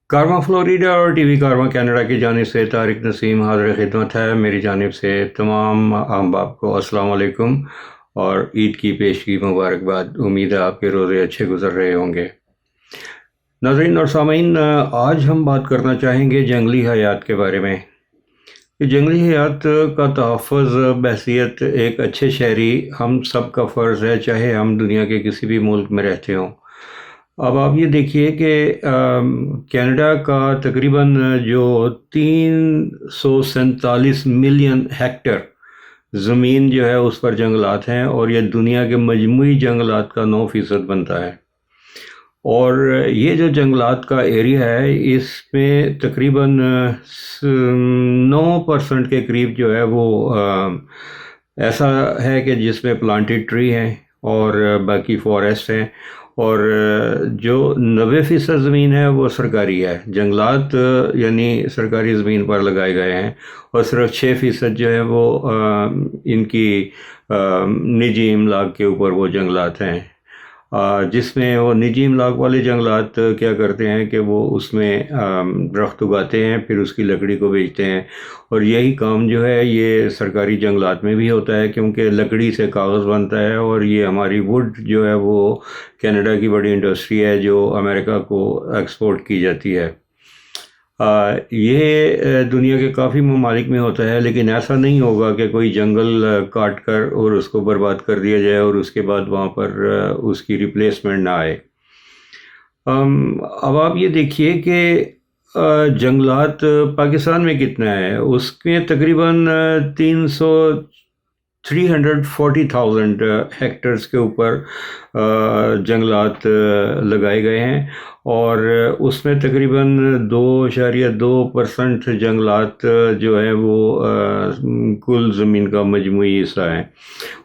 Karma Florida اور T V karma Canada کی جانب سے طارق نسیم حاضر خدمت ہے۔ میری جانب سے تمام احباب کو السلام علیکم اور عید کی پیشگی مبارکباد۔ امید ہے آپ کے روزے اچھے گزر رہے ہوں گے۔ ناظرین اور سامعین، آج ہم بات کرنا چاہیں گے جنگلی حیات کے بارے میں کہ جنگلی حیات کا تحفظ بحیثیت ایک اچھے شہری ہم سب کا فرض ہے، چاہے ہم دنیا کے کسی بھی ملک میں رہتے ہوں۔ اب آپ یہ دیکھیے کہ کینیڈا کا تقریباً جو 347 ملین ہیکٹر زمین جو ہے اس پر جنگلات ہیں، اور یہ دنیا کے مجموعی جنگلات کا 9% بنتا ہے۔ اور یہ جو جنگلات کا ایریا ہے اس میں تقریباً 9% کے قریب جو ہے وہ ایسا ہے کہ جس میں پلانٹڈ ٹری ہیں اور باقی فارسٹ ہیں، اور جو 90% زمین ہے وہ سرکاری ہے۔ جنگلات یعنی سرکاری زمین پر لگائے گئے ہیں، اور صرف 6% جو ہے وہ ان کی نجی املاک کے اوپر وہ جنگلات ہیں، جس میں وہ نجی املاک والے جنگلات کیا کرتے ہیں کہ وہ اس میں درخت اگاتے ہیں، پھر اس کی لکڑی کو بیچتے ہیں۔ اور یہی کام جو ہے یہ سرکاری جنگلات میں بھی ہوتا ہے، کیونکہ لکڑی سے کاغذ بنتا ہے، اور یہ ہماری ووڈ جو ہے وہ کینیڈا کی بڑی انڈسٹری ہے جو امریکہ کو ایکسپورٹ کی جاتی ہے۔ یہ دنیا کے کافی ممالک میں ہوتا ہے، لیکن ایسا نہیں ہوگا کہ کوئی جنگل کاٹ کر اور اس کو برباد کر دیا جائے اور اس کے بعد وہاں پر اس کی ریپلیسمنٹ نہ آئے۔ اب آپ یہ دیکھیے کہ جنگلات پاکستان میں کتنا ہے، اس کے تقریباً 340,000 ہیکٹرز کے اوپر جنگلات لگائے گئے ہیں، اور اس میں تقریباً 2.2% جنگلات جو ہے وہ کل زمین کا مجموعی حصہ ہیں۔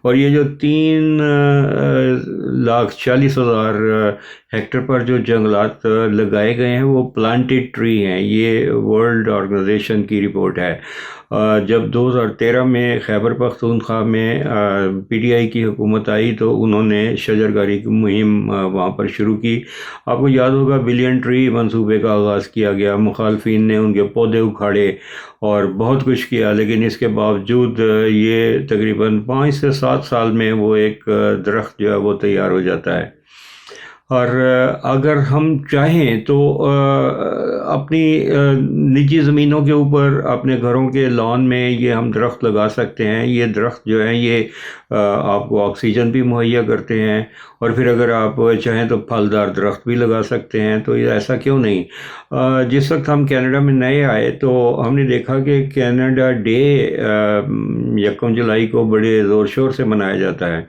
اور یہ جو 3,40,000 ہیکٹر پر جو جنگلات لگائے گئے ہیں وہ پلانٹڈ ٹری ہیں۔ یہ ورلڈ آرگنائزیشن کی رپورٹ ہے۔ جب 2013 میں خیبر پختونخوا میں پی ٹی آئی کی حکومت آئی تو انہوں نے شجرکاری کی مہم وہاں پر شروع کی۔ آپ کو یاد ہوگا بلین ٹری منصوبے کا آغاز کیا گیا، مخالفین نے ان کے پودے اکھاڑے اور بہت کچھ کیا، لیکن اس کے باوجود یہ تقریباً 5 سے 7 سال میں وہ ایک درخت جو ہے وہ تیار ہو جاتا ہے۔ اور اگر ہم چاہیں تو اپنی نجی زمینوں کے اوپر اپنے گھروں کے لان میں یہ ہم درخت لگا سکتے ہیں۔ یہ درخت جو ہیں یہ آپ کو آکسیجن بھی مہیا کرتے ہیں، اور پھر اگر آپ چاہیں تو پھلدار درخت بھی لگا سکتے ہیں۔ تو یہ ایسا کیوں نہیں؟ جس وقت ہم کینیڈا میں نئے آئے تو ہم نے دیکھا کہ کینیڈا ڈے 1 جولائی کو بڑے زور شور سے منایا جاتا ہے۔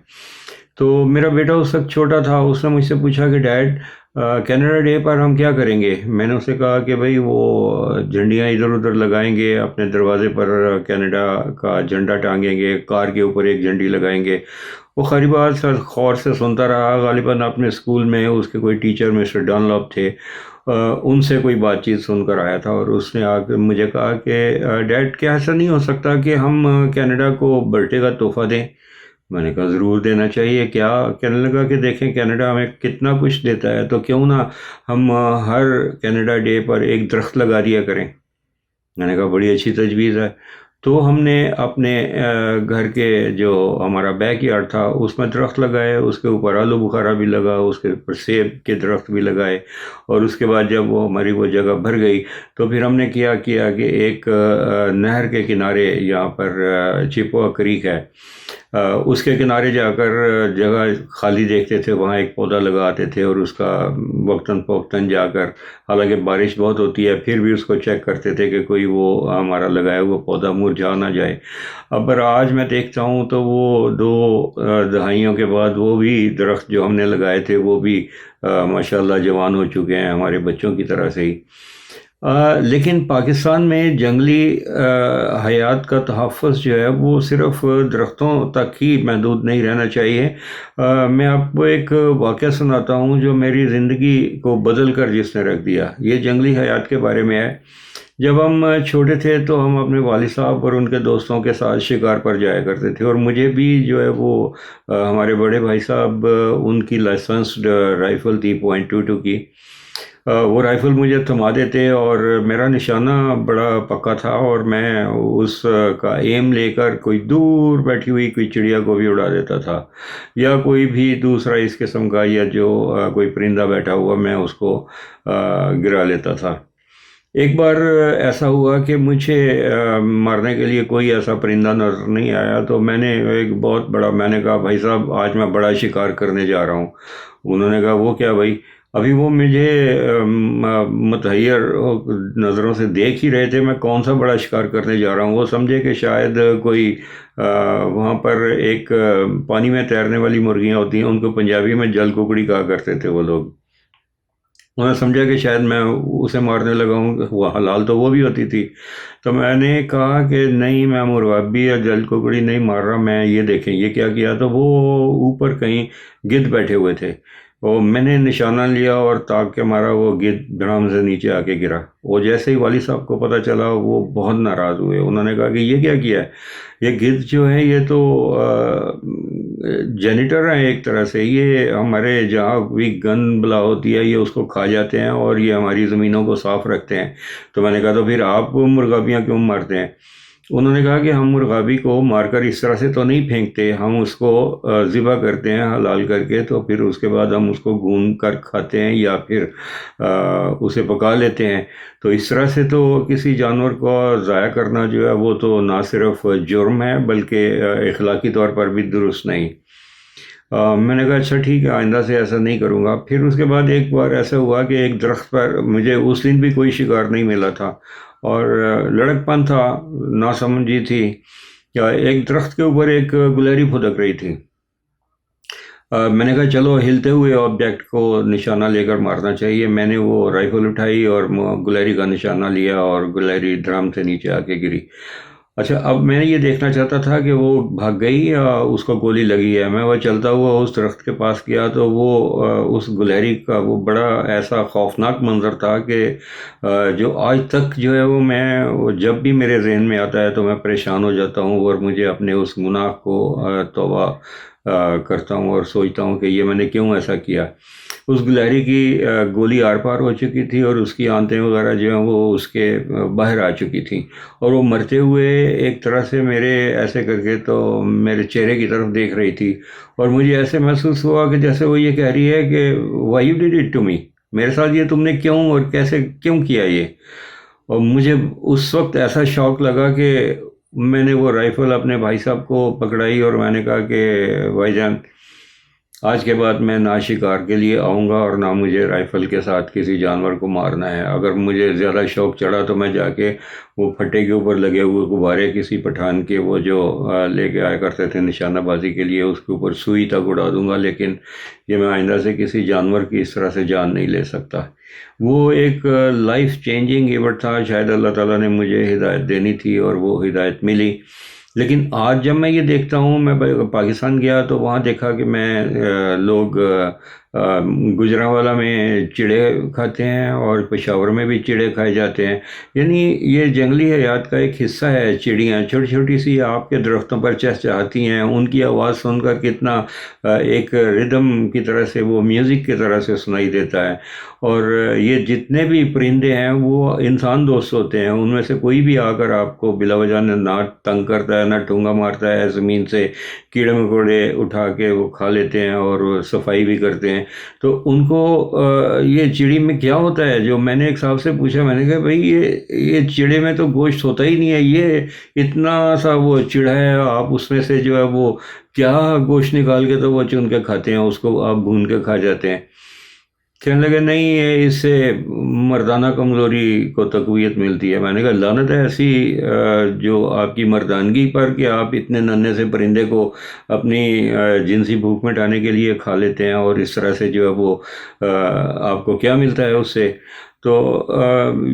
تو میرا بیٹا اس وقت چھوٹا تھا، اس نے مجھ سے پوچھا کہ ڈیڈ کینیڈا ڈے پر ہم کیا کریں گے؟ میں نے اسے کہا کہ بھائی وہ جھنڈیاں ادھر ادھر لگائیں گے، اپنے دروازے پر کینیڈا کا جھنڈا ٹانگیں گے، کار کے اوپر ایک جھنڈی لگائیں گے۔ وہ خیری بات سر غور سے سنتا رہا۔ غالباً اپنے اسکول میں اس کے کوئی ٹیچر مسٹر ڈان لاپ تھے، ان سے کوئی بات چیت سن کر آیا تھا، اور اس نے آ کے مجھے کہا کہ ڈیڈ کیا ایسا نہیں ہو سکتا کہ ہم کینیڈا کو برتھڈے کا تحفہ دیں؟ میں نے کہا ضرور دینا چاہیے۔ کیا؟ کہنے لگا کہ دیکھیں کینیڈا ہمیں کتنا کچھ دیتا ہے، تو کیوں نہ ہم ہر کینیڈا ڈے پر ایک درخت لگا دیا کریں۔ میں نے کہا بڑی اچھی تجویز ہے۔ تو ہم نے اپنے گھر کے جو ہمارا بیک یارڈ تھا اس میں درخت لگائے، اس کے اوپر آلو بخارا بھی لگا، اس کے اوپر سیب کے درخت بھی لگائے، اور اس کے بعد جب وہ ہماری وہ جگہ بھر گئی تو پھر ہم نے کیا کہ ایک نہر کے کنارے، یہاں پر چپوا کریک ہے، اس کے کنارے جا کر جگہ خالی دیکھتے تھے، وہاں ایک پودا لگاتے تھے، اور اس کا وقتاً فوقتاً جا کر، حالانکہ بارش بہت ہوتی ہے پھر بھی اس کو چیک کرتے تھے کہ کوئی وہ ہمارا لگایا ہوا پودا مرجھا نہ جائے۔ اب پر آج میں دیکھتا ہوں تو وہ 2 دہائیوں کے بعد وہ بھی درخت جو ہم نے لگائے تھے وہ بھی ماشاءاللہ جوان ہو چکے ہیں، ہمارے بچوں کی طرح سے ہی۔ لیکن پاکستان میں جنگلی حیات کا تحفظ جو ہے وہ صرف درختوں تک ہی محدود نہیں رہنا چاہیے۔ میں آپ کو ایک واقعہ سناتا ہوں جو میری زندگی کو بدل کر جس نے رکھ دیا۔ یہ جنگلی حیات کے بارے میں ہے۔ جب ہم چھوٹے تھے تو ہم اپنے والد صاحب اور ان کے دوستوں کے ساتھ شکار پر جایا کرتے تھے، اور مجھے بھی جو ہے وہ ہمارے بڑے بھائی صاحب ان کی لائسنسڈ رائفل تھی .22 کی، وہ رائفل مجھے تھما دیتے اور میرا نشانہ بڑا پکا تھا، اور میں اس کا ایم لے کر کوئی دور بیٹھی ہوئی کوئی چڑیا کو بھی اڑا دیتا تھا، یا کوئی بھی دوسرا اس قسم کا، یا جو کوئی پرندہ بیٹھا ہوا میں اس کو گرا لیتا تھا۔ ایک بار ایسا ہوا کہ مجھے مارنے کے لیے کوئی ایسا پرندہ نظر نہیں آیا، تو میں نے ایک بہت بڑا، میں نے کہا بھائی صاحب آج میں بڑا شکار کرنے جا رہا ہوں۔ انہوں نے کہا وہ کیا بھائی؟ ابھی وہ مجھے متحیر نظروں سے دیکھ ہی رہے تھے میں کون سا بڑا شکار کرنے جا رہا ہوں۔ وہ سمجھے کہ شاید کوئی وہاں پر ایک پانی میں تیرنے والی مرغیاں ہوتی ہیں، ان کو پنجابی میں جل ککڑی کہا کرتے تھے وہ لوگ۔ انہوں نے سمجھا کہ شاید میں اسے مارنے لگا ہوں، وہ حلال تو وہ بھی ہوتی تھی۔ تو میں نے کہا کہ نہیں، میں مرغابی یا جل ککڑی نہیں مار رہا، میں یہ دیکھیں یہ کیا کیا۔ تو وہ اوپر کہیں گدھ بیٹھے ہوئے تھے، وہ میں نے نشانہ لیا اور تاک کے مارا، وہ گدھ دھڑام سے نیچے آ کے گرا۔ وہ جیسے ہی والد صاحب کو پتہ چلا وہ بہت ناراض ہوئے، انہوں نے کہا کہ یہ کیا کیا ہے؟ یہ گدھ جو ہے یہ تو جینیٹر ہیں ایک طرح سے، یہ ہمارے جہاں بھی گند بلا ہوتی ہے یہ اس کو کھا جاتے ہیں اور یہ ہماری زمینوں کو صاف رکھتے ہیں۔ تو میں نے کہا تو پھر آپ مرغابیاں کیوں مارتے ہیں؟ انہوں نے کہا کہ ہم مرغابی کو مار کر اس طرح سے تو نہیں پھینکتے، ہم اس کو ذبح کرتے ہیں حلال کر کے، تو پھر اس کے بعد ہم اس کو بھون کر کھاتے ہیں یا پھر اسے پکا لیتے ہیں۔ تو اس طرح سے تو کسی جانور کو ضائع کرنا جو ہے وہ تو نہ صرف جرم ہے بلکہ اخلاقی طور پر بھی درست نہیں۔ میں نے کہا اچھا ٹھیک ہے، آئندہ سے ایسا نہیں کروں گا۔ پھر اس کے بعد ایک بار ایسا ہوا کہ ایک درخت پر مجھے اس دن بھی کوئی شکار نہیں ملا تھا، اور لڑک پن تھا، ناسمجھی تھی، ایک درخت کے اوپر ایک گلہری پھدک رہی تھی۔ میں نے کہا چلو ہلتے ہوئے آبجیکٹ کو نشانہ لے کر مارنا چاہیے۔ میں نے وہ رائفل اٹھائی اور گلہری کا نشانہ لیا اور گلہری ڈرم سے نیچے آ کے گری۔ اچھا، اب میں یہ دیکھنا چاہتا تھا کہ وہ بھاگ گئی یا اس کو گولی لگی ہے۔ میں وہ چلتا ہوا اس درخت کے پاس گیا تو وہ اس گلہری کا وہ بڑا ایسا خوفناک منظر تھا کہ جو آج تک جو ہے وہ جب بھی میرے ذہن میں آتا ہے تو میں پریشان ہو جاتا ہوں اور مجھے اپنے اس گناہ کو توبہ کرتا ہوں اور سوچتا ہوں کہ یہ میں نے کیوں ایسا کیا۔ اس گلہری کی گولی آر پار ہو چکی تھی اور اس کی آنتیں وغیرہ جو ہیں وہ اس کے باہر آ چکی تھیں، اور وہ مرتے ہوئے ایک طرح سے میرے ایسے کر کے تو میرے چہرے کی طرف دیکھ رہی تھی، اور مجھے ایسے محسوس ہوا کہ جیسے وہ یہ کہہ رہی ہے کہ why you did it to me, میرے ساتھ یہ تم نے کیوں اور کیسے کیوں کیا یہ۔ اور مجھے اس وقت ایسا شوق لگا کہ میں نے وہ رائفل اپنے بھائی صاحب کو پکڑائی اور میں نے کہا کہ بھائی جان آج کے بعد میں نہ شکار کے لیے آؤں گا اور نہ مجھے رائفل کے ساتھ کسی جانور کو مارنا ہے۔ اگر مجھے زیادہ شوق چڑھا تو میں جا کے وہ پھٹے کے اوپر لگے ہوئے غبارے کسی پٹھان کے وہ جو لے کے آیا کرتے تھے نشانہ بازی کے لیے، اس کے اوپر سوئی تک اڑا دوں گا، لیکن یہ میں آئندہ سے کسی جانور کی اس طرح سے جان نہیں لے سکتا۔ وہ ایک لائف چینجنگ ایونٹ تھا، شاید اللہ تعالیٰ نے مجھے ہدایت دینی تھی اور وہ ہدایت ملی۔ لیکن آج جب میں یہ دیکھتا ہوں، میں پاکستان گیا تو وہاں دیکھا کہ میں لوگ گجرانوالہ میں چڑے کھاتے ہیں اور پشاور میں بھی چڑے کھائے جاتے ہیں۔ یعنی یہ جنگلی حیات کا ایک حصہ ہے۔ چڑیاں چھوٹی چھوٹی سی آپ کے درختوں پر چہچہاتی ہیں، ان کی آواز سن کر کتنا ایک ردم کی طرح سے وہ میوزک کی طرح سے سنائی دیتا ہے۔ اور یہ جتنے بھی پرندے ہیں وہ انسان دوست ہوتے ہیں، ان میں سے کوئی بھی آ کر آپ کو بلا وجہ نہ تنگ کرتا ہے، نہ ٹھونگا مارتا ہے، زمین سے کیڑے مکوڑے اٹھا کے وہ کھا لیتے ہیں اور صفائی بھی کرتے ہیں۔ تو ان کو یہ چڑی میں کیا ہوتا ہے، جو میں نے ایک صاحب سے پوچھا، میں نے کہا بھئی یہ چڑے میں تو گوشت ہوتا ہی نہیں ہے، یہ اتنا سا وہ چڑا ہے، آپ اس میں سے جو ہے وہ کیا گوشت نکال کے تو وہ چن کے کھاتے ہیں، اس کو آپ بھون کے کھا جاتے ہیں۔ کہنے لگے نہیں، اس سے مردانہ کمزوری کو تقویت ملتی ہے۔ میں نے کہا لعنت ہے ایسی جو آپ کی مردانگی پر کہ آپ اتنے ننھے سے پرندے کو اپنی جنسی بھوک مٹانے کے لیے کھا لیتے ہیں، اور اس طرح سے جو ہے وہ آپ کو کیا ملتا ہے اس سے۔ تو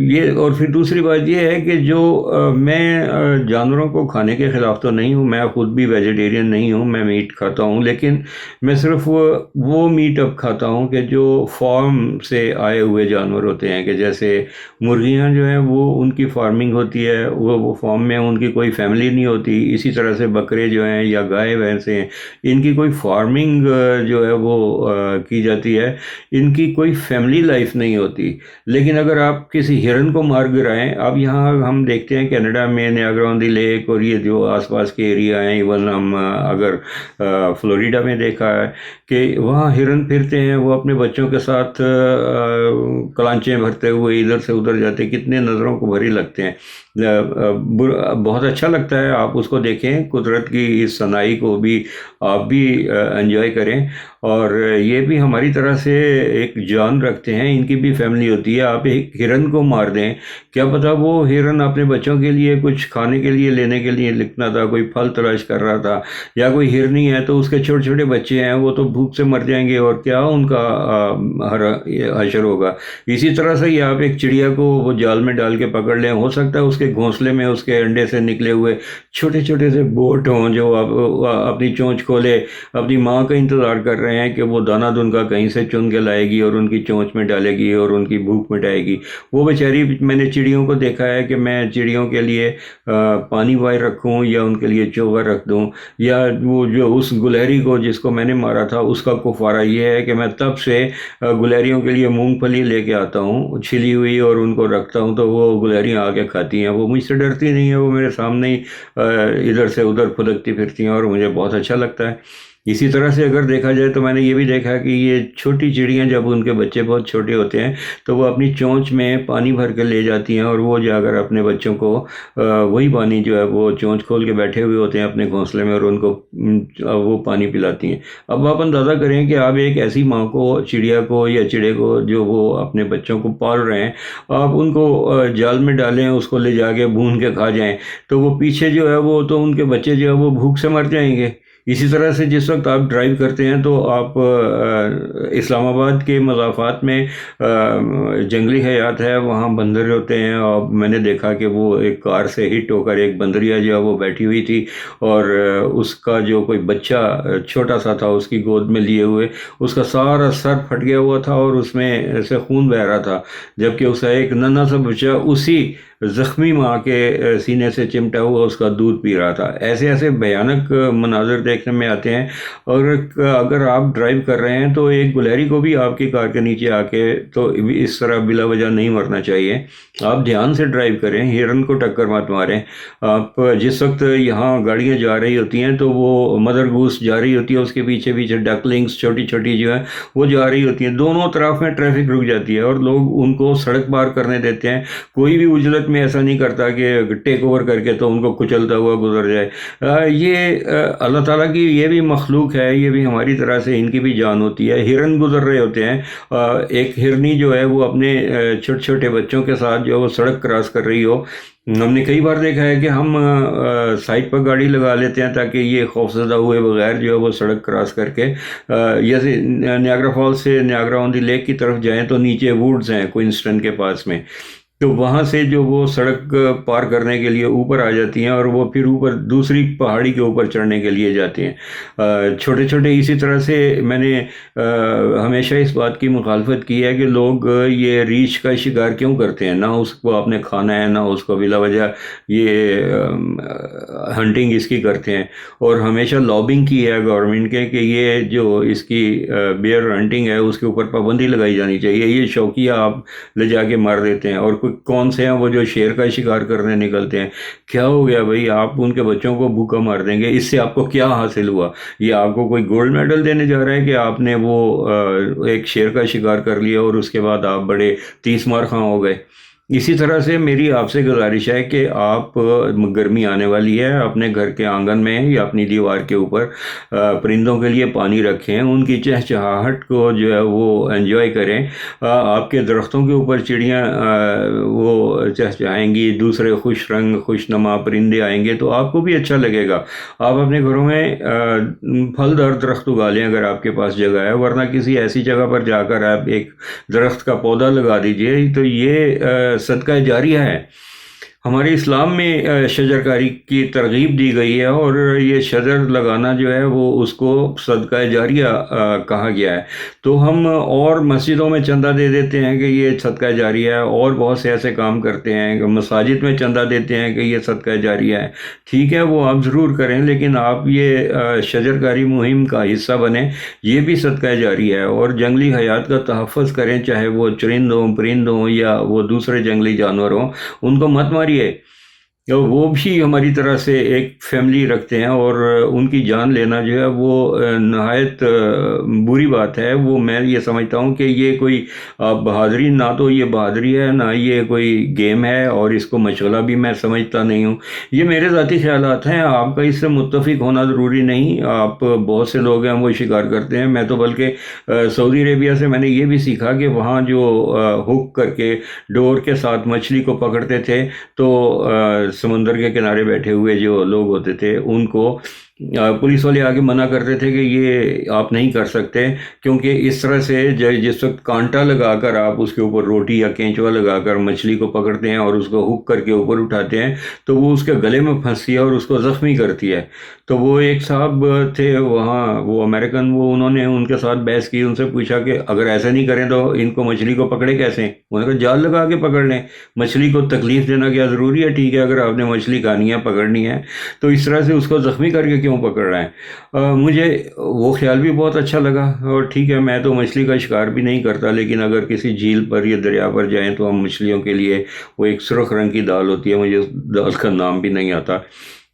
یہ، اور پھر دوسری بات یہ ہے کہ جو میں جانوروں کو کھانے کے خلاف تو نہیں ہوں، میں خود بھی ویجیٹیرین نہیں ہوں، میں میٹ کھاتا ہوں، لیکن میں صرف وہ میٹ اب کھاتا ہوں کہ جو فارم سے آئے ہوئے جانور ہوتے ہیں، کہ جیسے مرغیاں جو ہیں وہ ان کی فارمنگ ہوتی ہے، وہ فارم میں ان کی کوئی فیملی نہیں ہوتی، اسی طرح سے بکرے جو ہیں یا گائے بھینسیں ہیں، ان کی کوئی فارمنگ جو ہے وہ کی جاتی ہے، ان کی کوئی فیملی لائف نہیں ہوتی۔ لیکن اگر آپ کسی ہرن کو مار گرائیں، اب یہاں ہم دیکھتے ہیں کینیڈا میں نیاگرا آن دی لیک اور یہ جو آس پاس کے ایریا ہیں، ایون ہم اگر فلوریڈا میں دیکھا ہے کہ وہاں ہرن پھرتے ہیں، وہ اپنے بچوں کے ساتھ کلانچیں بھرتے ہوئے ادھر سے ادھر جاتے، کتنے نظروں کو بھری لگتے ہیں، بہت اچھا لگتا ہے۔ آپ اس کو دیکھیں، قدرت کی اس صنائی کو بھی آپ بھی انجوائے کریں، اور یہ بھی ہماری طرح سے ایک جان رکھتے ہیں، ان کی بھی فیملی ہوتی ہے۔ آپ ایک ہرن کو مار دیں، کیا پتہ وہ ہرن اپنے بچوں کے لیے کچھ کھانے کے لیے لینے کے لیے لکھنا تھا، کوئی پھل تلاش کر رہا تھا، یا کوئی ہرنی ہے تو اس کے چھوٹے چھوٹے بچے ہیں، وہ تو بھوک سے مر جائیں گے، اور کیا ان کا حشر ہوگا۔ اسی طرح سے ہی آپ ایک چڑیا کو وہ جال میں ڈال کے پکڑ لیں، ہو سکتا ہے اس کے گھونسلے میں اس کے انڈے سے نکلے ہوئے چھوٹے چھوٹے سے بوٹ ہوں، جو اپنی چونچ کھولے اپنی ماں کا انتظار کر رہے ہیں کہ وہ دانہ دن کا کہیں سے چن کے لائے گی اور ان کی چونچ میں ڈالے گی اور ان کی بھوک مٹائے گی۔ وہ بیچاری، میں نے چڑیوں کو دیکھا ہے کہ میں چڑیوں کے لیے پانی باہر رکھوں یا ان کے لیے چوگر رکھ دوں، یا وہ جو اس گلہری کو جس کو میں نے مارا تھا اس کا کفارہ یہ ہے کہ میں تب سے گلہریوں کے لیے مونگ پھلی لے کے آتا ہوں چھلی ہوئی، اور ان کو رکھتا ہوں تو وہ گلہریاں آ کے کھاتی ہیں، وہ مجھ سے ڈرتی نہیں ہیں، وہ میرے سامنے ہی ادھر سے ادھر پھدکتی پھرتی ہیں، اور مجھے بہت اچھا لگتا ہے۔ اسی طرح سے اگر دیکھا جائے تو میں نے یہ بھی دیکھا کہ یہ چھوٹی چڑیاں جب ان کے بچے بہت چھوٹے ہوتے ہیں تو وہ اپنی چونچ میں پانی بھر کے لے جاتی ہیں، اور وہ جا کر اپنے بچوں کو وہی پانی جو ہے وہ چونچ کھول کے بیٹھے ہوئے ہوتے ہیں اپنے گھونسلے میں، اور ان کو وہ پانی پلاتی ہیں۔ اب آپ اندازہ کریں کہ آپ ایک ایسی ماں کو، چڑیا کو یا چڑے کو جو وہ اپنے بچوں کو پال رہے ہیں، آپ ان کو جال میں ڈالیں، اس کو لے جا کے بھون کے کھا جائیں، تو وہ پیچھے جو ہے وہ تو ان کے بچے جو ہے وہ بھوک سے مر جائیں گے۔ اسی طرح سے جس وقت آپ ڈرائیو کرتے ہیں تو آپ اسلام آباد کے مضافات میں جنگلی حیات ہے، وہاں بندر ہوتے ہیں، اور میں نے دیکھا کہ وہ ایک کار سے ہٹ ہو کر ایک بندریا جو ہے وہ بیٹھی ہوئی تھی، اور اس کا جو کوئی بچہ چھوٹا سا تھا اس کی گود میں لیے ہوئے، اس کا سارا سر پھٹ گیا ہوا تھا اور اس میں سے خون بہہ رہا تھا، جبکہ اس کا ایک ننھا سا بچہ اسی زخمی ماں کے سینے سے چمٹا ہوا اس کا دودھ پی رہا تھا۔ ایسے ایسے بھیانک مناظر دیکھنے میں آتے ہیں، اور اگر آپ ڈرائیو کر رہے ہیں تو ایک گلہری کو بھی آپ کی کار کے نیچے آ کے تو اس طرح بلا وجہ نہیں مرنا چاہیے۔ آپ دھیان سے ڈرائیو کریں، ہرن کو ٹکر مت ماریں۔ آپ جس وقت یہاں گاڑیاں جا رہی ہوتی ہیں تو وہ مدر گوس جا رہی ہوتی ہے، اس کے پیچھے پیچھے ڈکلنگس چھوٹی چھوٹی جو ہیں وہ جا رہی ہوتی ہیں، دونوں طرف میں ٹریفک رک جاتی ہے اور لوگ ان کو سڑک پار کرنے دیتے ہیں، کوئی بھی اجلت میں ایسا نہیں کرتا کہ ٹیک اوور کر کے تو ان کو کچلتا ہوا گزر جائے۔ یہ اللہ تعالیٰ کی یہ بھی مخلوق ہے، یہ بھی ہماری طرح سے ان کی بھی جان ہوتی ہے۔ ہرن گزر رہے ہوتے ہیں، ایک ہرنی جو ہے وہ اپنے چھوٹے چھوٹے بچوں کے ساتھ جو ہے وہ سڑک کراس کر رہی ہو، ہم نے کئی بار دیکھا ہے کہ ہم سائٹ پر گاڑی لگا لیتے ہیں تاکہ یہ خوفزدہ ہوئے بغیر جو ہے وہ سڑک کراس کر کے، جیسے نیاگرا فالس سے نیاگرا آن دی لیک کی طرف جائیں تو نیچے ووڈز ہیں کوئنسٹن کے پاس میں، تو وہاں سے جو وہ سڑک پار کرنے کے لیے اوپر آ جاتی ہیں اور وہ پھر اوپر دوسری پہاڑی کے اوپر چڑھنے کے لیے جاتے ہیں چھوٹے چھوٹے۔ اسی طرح سے میں نے ہمیشہ اس بات کی مخالفت کی ہے کہ لوگ یہ ریچھ کا شکار کیوں کرتے ہیں، نہ اس کو آپ نے کھانا ہے نہ اس کو بلا وجہ یہ ہنٹنگ اس کی کرتے ہیں، اور ہمیشہ لابنگ کی ہے گورنمنٹ کے کہ یہ جو اس کی بیئر ہنٹنگ ہے اس کے اوپر پابندی لگائی جانی چاہیے۔ یہ شوقیہ آپ لے جا کے مار دیتے ہیں، اور کون سے ہیں وہ جو شیر کا شکار کرنے نکلتے ہیں۔ کیا ہو گیا بھائی، آپ ان کے بچوں کو بھوکا مار دیں گے، اس سے آپ کو کیا حاصل ہوا؟ یہ آپ کو کوئی گولڈ میڈل دینے جا رہا ہے کہ آپ نے وہ ایک شیر کا شکار کر لیا اور اس کے بعد آپ بڑے 30 مار خواہ ہو گئے؟ اسی طرح سے میری آپ سے گزارش ہے کہ آپ گرمی آنے والی ہے، اپنے گھر کے آنگن میں یا اپنی دیوار کے اوپر پرندوں کے لیے پانی رکھیں، ان کی چہچہاہٹ کو جو ہے وہ انجوائے کریں۔ آپ کے درختوں کے اوپر چڑیاں وہ چہچہائیں گی، دوسرے خوش رنگ خوش نما پرندے آئیں گے تو آپ کو بھی اچھا لگے گا۔ آپ اپنے گھروں میں پھلدار درخت اگا لیں اگر آپ کے پاس جگہ ہے، ورنہ کسی ایسی جگہ پر جا کر آپ ایک درخت کا پودا لگا دیجئے، تو یہ صدقہ جاریہ ہے۔ ہمارے اسلام میں شجر کاری کی ترغیب دی گئی ہے، اور یہ شجر لگانا جو ہے وہ اس کو صدقہ جاریہ کہا گیا ہے۔ تو ہم اور مسجدوں میں چندہ دے دیتے ہیں کہ یہ صدقہ جاریہ ہے، اور بہت سے ایسے کام کرتے ہیں کہ مساجد میں چندہ دیتے ہیں کہ یہ صدقہ جاریہ ہے۔ ٹھیک ہے، وہ آپ ضرور کریں، لیکن آپ یہ شجر کاری مہم کا حصہ بنیں، یہ بھی صدقہ جاریہ ہے۔ اور جنگلی حیات کا تحفظ کریں، چاہے وہ چرند ہوں، پرند ہوں، یا وہ دوسرے جنگلی جانور ہوں، ان کو مت ماریے۔ وہ بھی ہماری طرح سے ایک فیملی رکھتے ہیں، اور ان کی جان لینا جو ہے وہ نہایت بری بات ہے۔ وہ میں یہ سمجھتا ہوں کہ یہ کوئی بہادری، نہ تو یہ بہادری ہے، نہ یہ کوئی گیم ہے، اور اس کو مشغلہ بھی میں سمجھتا نہیں ہوں۔ یہ میرے ذاتی خیالات ہیں، آپ کا اس سے متفق ہونا ضروری نہیں۔ آپ بہت سے لوگ ہیں وہ شکار کرتے ہیں، میں تو بلکہ سعودی عربیہ سے میں نے یہ بھی سیکھا کہ وہاں جو ہک کر کے ڈور کے ساتھ مچھلی کو پکڑتے تھے، تو سمندر کے کنارے بیٹھے ہوئے جو لوگ ہوتے تھے ان کو پولیس والے آگے منع کرتے تھے کہ یہ آپ نہیں کر سکتے، کیونکہ اس طرح سے جس وقت کانٹا لگا کر آپ اس کے اوپر روٹی یا کینچوا لگا کر مچھلی کو پکڑتے ہیں اور اس کو ہک کر کے اوپر اٹھاتے ہیں تو وہ اس کے گلے میں پھنستی ہے اور اس کو زخمی کرتی ہے۔ تو وہ ایک صاحب تھے وہاں، وہ امریکن، وہ انہوں نے ان کے ساتھ بحث کی، ان سے پوچھا کہ اگر ایسا نہیں کریں تو ان کو مچھلی کو پکڑے کیسے؟ انہوں نے کہا جال لگا کے پکڑ لیں، مچھلی کو تکلیف دینا کیا ضروری ہے؟ ٹھیک ہے، اگر آپ نے مچھلی کھانی ہے، پکڑنی ہے، تو اس طرح سے اس کو زخمی کر کے کیوں پکڑ رہے ہیں؟ مجھے وہ خیال بھی بہت اچھا لگا۔ اور ٹھیک ہے، میں تو مچھلی کا شکار بھی نہیں کرتا، لیکن اگر کسی جھیل پر یا دریا پر جائیں تو ہم مچھلیوں کے لیے، وہ ایک سرخ رنگ کی دال ہوتی ہے، مجھے اس دال کا نام بھی نہیں آتا،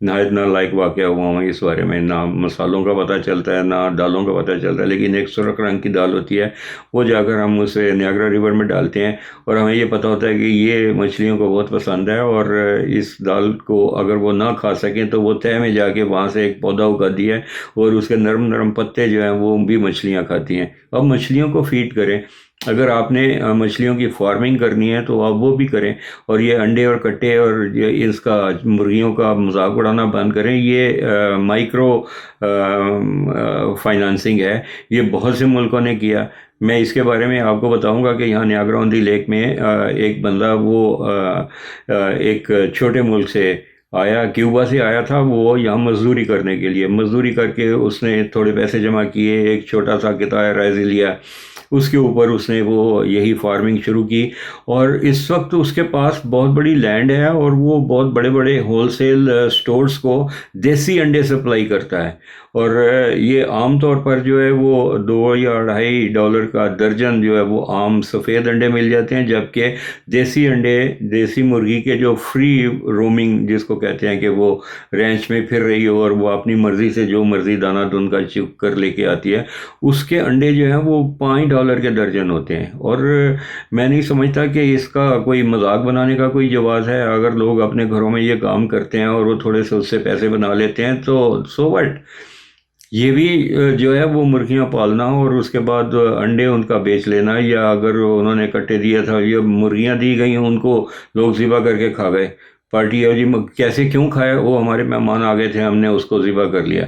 نہایت نالائق واقعہ ہوا ہوں اس بارے میں، نہ مسالوں کا پتہ چلتا ہے نہ دالوں کا پتہ چلتا ہے، لیکن ایک سرخ رنگ کی دال ہوتی ہے، وہ جا کر ہم اسے نیاگرا ریور میں ڈالتے ہیں، اور ہمیں یہ پتہ ہوتا ہے کہ یہ مچھلیوں کو بہت پسند ہے، اور اس دال کو اگر وہ نہ کھا سکیں تو وہ تہہ میں جا کے وہاں سے ایک پودا اگاتی ہے، اور اس کے نرم نرم پتے جو ہیں وہ بھی مچھلیاں کھاتی ہیں۔ اب مچھلیوں کو فیڈ کریں، اگر آپ نے مچھلیوں کی فارمنگ کرنی ہے تو آپ وہ بھی کریں، اور یہ انڈے اور کٹے اور اس کا مرغیوں کا مذاق اڑانا بند کریں۔ یہ مائکرو فائنانسنگ ہے، یہ بہت سے ملکوں نے کیا۔ میں اس کے بارے میں آپ کو بتاؤں گا کہ یہاں نیاگرا آن دی لیک میں ایک بندہ، وہ ایک چھوٹے ملک سے آیا، کیوبا سے آیا تھا، وہ یہاں مزدوری کرنے کے لیے، مزدوری کر کے اس نے تھوڑے پیسے جمع کیے، ایک چھوٹا سا قطعہ رائزی لیا، اس کے اوپر اس نے وہ یہی فارمنگ شروع کی، اور اس وقت اس کے پاس بہت بڑی لینڈ ہے، اور وہ بہت بڑے بڑے ہول سیل سٹورز کو دیسی انڈے سپلائی کرتا ہے، اور یہ عام طور پر جو ہے وہ $2 یا $2.5 کا درجن جو ہے وہ عام سفید انڈے مل جاتے ہیں، جبکہ دیسی انڈے، دیسی مرغی کے جو فری رومنگ جس کو کہتے ہیں کہ وہ رینچ میں پھر رہی ہو اور وہ اپنی مرضی سے جو مرضی دانہ دن کا چک کر لے کے آتی ہے، اس کے انڈے جو ہیں وہ $5 کے درجن ہوتے ہیں۔ اور میں نہیں سمجھتا کہ اس کا کوئی مذاق بنانے کا کوئی جواز ہے۔ اگر لوگ اپنے گھروں میں یہ کام کرتے ہیں اور وہ تھوڑے سے اس سے پیسے بنا لیتے ہیں تو سو وٹ، یہ بھی جو ہے وہ مرغیاں پالنا اور اس کے بعد انڈے ان کا بیچ لینا، یا اگر انہوں نے کٹے دیا تھا، یہ مرغیاں دی گئیں ان کو لوگ ذبح کر کے کھا گئے، پارٹی ہے جی کیسے کیوں کھایا؟ وہ ہمارے مہمان آ گئے تھے، ہم نے اس کو ذبح کر لیا۔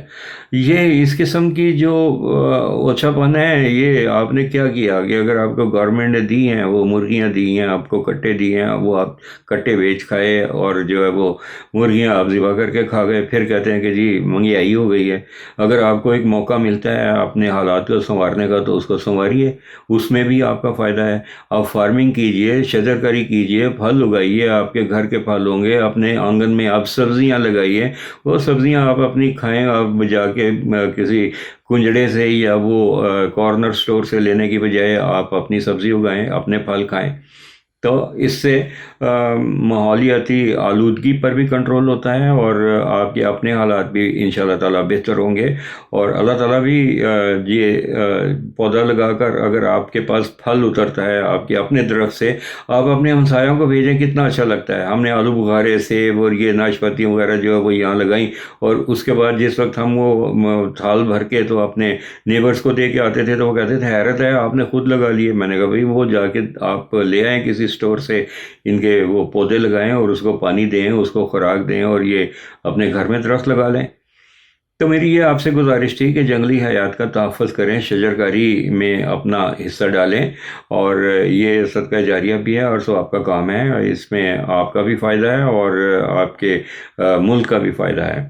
یہ اس قسم کی جو اوچھا پن ہے، یہ آپ نے کیا کیا کہ اگر آپ کو گورنمنٹ نے دی ہیں، وہ مرغیاں دی ہیں آپ کو، کٹے دیے ہیں، وہ آپ کٹے بیچ کھائے، اور جو ہے وہ مرغیاں آپ ذبح کر کے کھا گئے، پھر کہتے ہیں کہ جی مہنگائی ہو گئی ہے۔ اگر آپ کو ایک موقع ملتا ہے اپنے حالات کو سنوارنے کا تو اس کو سنواریے، اس میں بھی آپ کا فائدہ ہے۔ آپ فارمنگ کیجئے، شجر کاری کیجئے، پھل اگائیے، آپ کے گھر کے پھل ہوں گے، اپنے آنگن میں آپ سبزیاں لگائیے، وہ سبزیاں آپ اپنی کھائیں، آپ جا کے کسی کنجڑے سے یا وہ کارنر سٹور سے لینے کی بجائے آپ اپنی سبزی اگائیں، اپنے پھل کھائیں۔ تو اس سے ماحولیاتی آلودگی پر بھی کنٹرول ہوتا ہے، اور آپ کے اپنے حالات بھی انشاءاللہ تعالیٰ بہتر ہوں گے، اور اللہ تعالیٰ بھی یہ پودا لگا کر اگر آپ کے پاس پھل اترتا ہے آپ کے اپنے درخت سے، آپ اپنے ہمسایوں کو بھیجیں، کتنا اچھا لگتا ہے۔ ہم نے آلو بخارے، سیب اور یہ ناشپاتیاں وغیرہ جو ہے وہ یہاں لگائیں، اور اس کے بعد جس وقت ہم وہ تھال بھر کے تو اپنے نیبرز کو دے کے آتے تھے تو وہ کہتے تھے حیرت ہے آپ نے خود لگا لیے۔ میں نے کہا بھائی وہ جا کے آپ لے آئیں کسی اسٹور سے، ان کے وہ پودے لگائیں اور اس کو پانی دیں، اس کو خوراک دیں، اور یہ اپنے گھر میں درخت لگا لیں۔ تو میری یہ آپ سے گزارش تھی کہ جنگلی حیات کا تحفظ کریں، شجرکاری میں اپنا حصہ ڈالیں، اور یہ صدقہ جاریہ بھی ہے اور ثواب کا کام ہے، اس میں آپ کا بھی فائدہ ہے اور آپ کے ملک کا بھی فائدہ ہے۔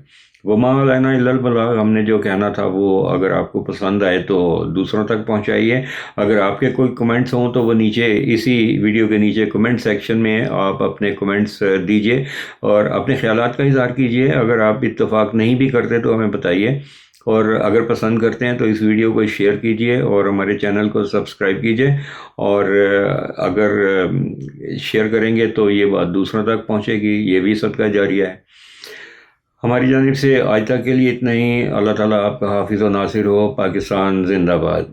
وما علینا الا البلاغ، ہم نے جو کہنا تھا وہ اگر آپ کو پسند آئے تو دوسروں تک پہنچائیے۔ اگر آپ کے کوئی کمنٹس ہوں تو وہ نیچے اسی ویڈیو کے نیچے کمنٹ سیکشن میں آپ اپنے کمنٹس دیجئے اور اپنے خیالات کا اظہار کیجئے۔ اگر آپ اتفاق نہیں بھی کرتے تو ہمیں بتائیے، اور اگر پسند کرتے ہیں تو اس ویڈیو کو شیئر کیجئے اور ہمارے چینل کو سبسکرائب کیجئے، اور اگر شیئر کریں گے تو یہ بات دوسروں تک پہنچے گی، یہ بھی صدقہ جاریہ ہے۔ ہماری جانب سے آج تک کے لیے اتنا ہی۔ اللہ تعالیٰ آپ کا حافظ و ناصر ہو۔ پاکستان زندہ باد۔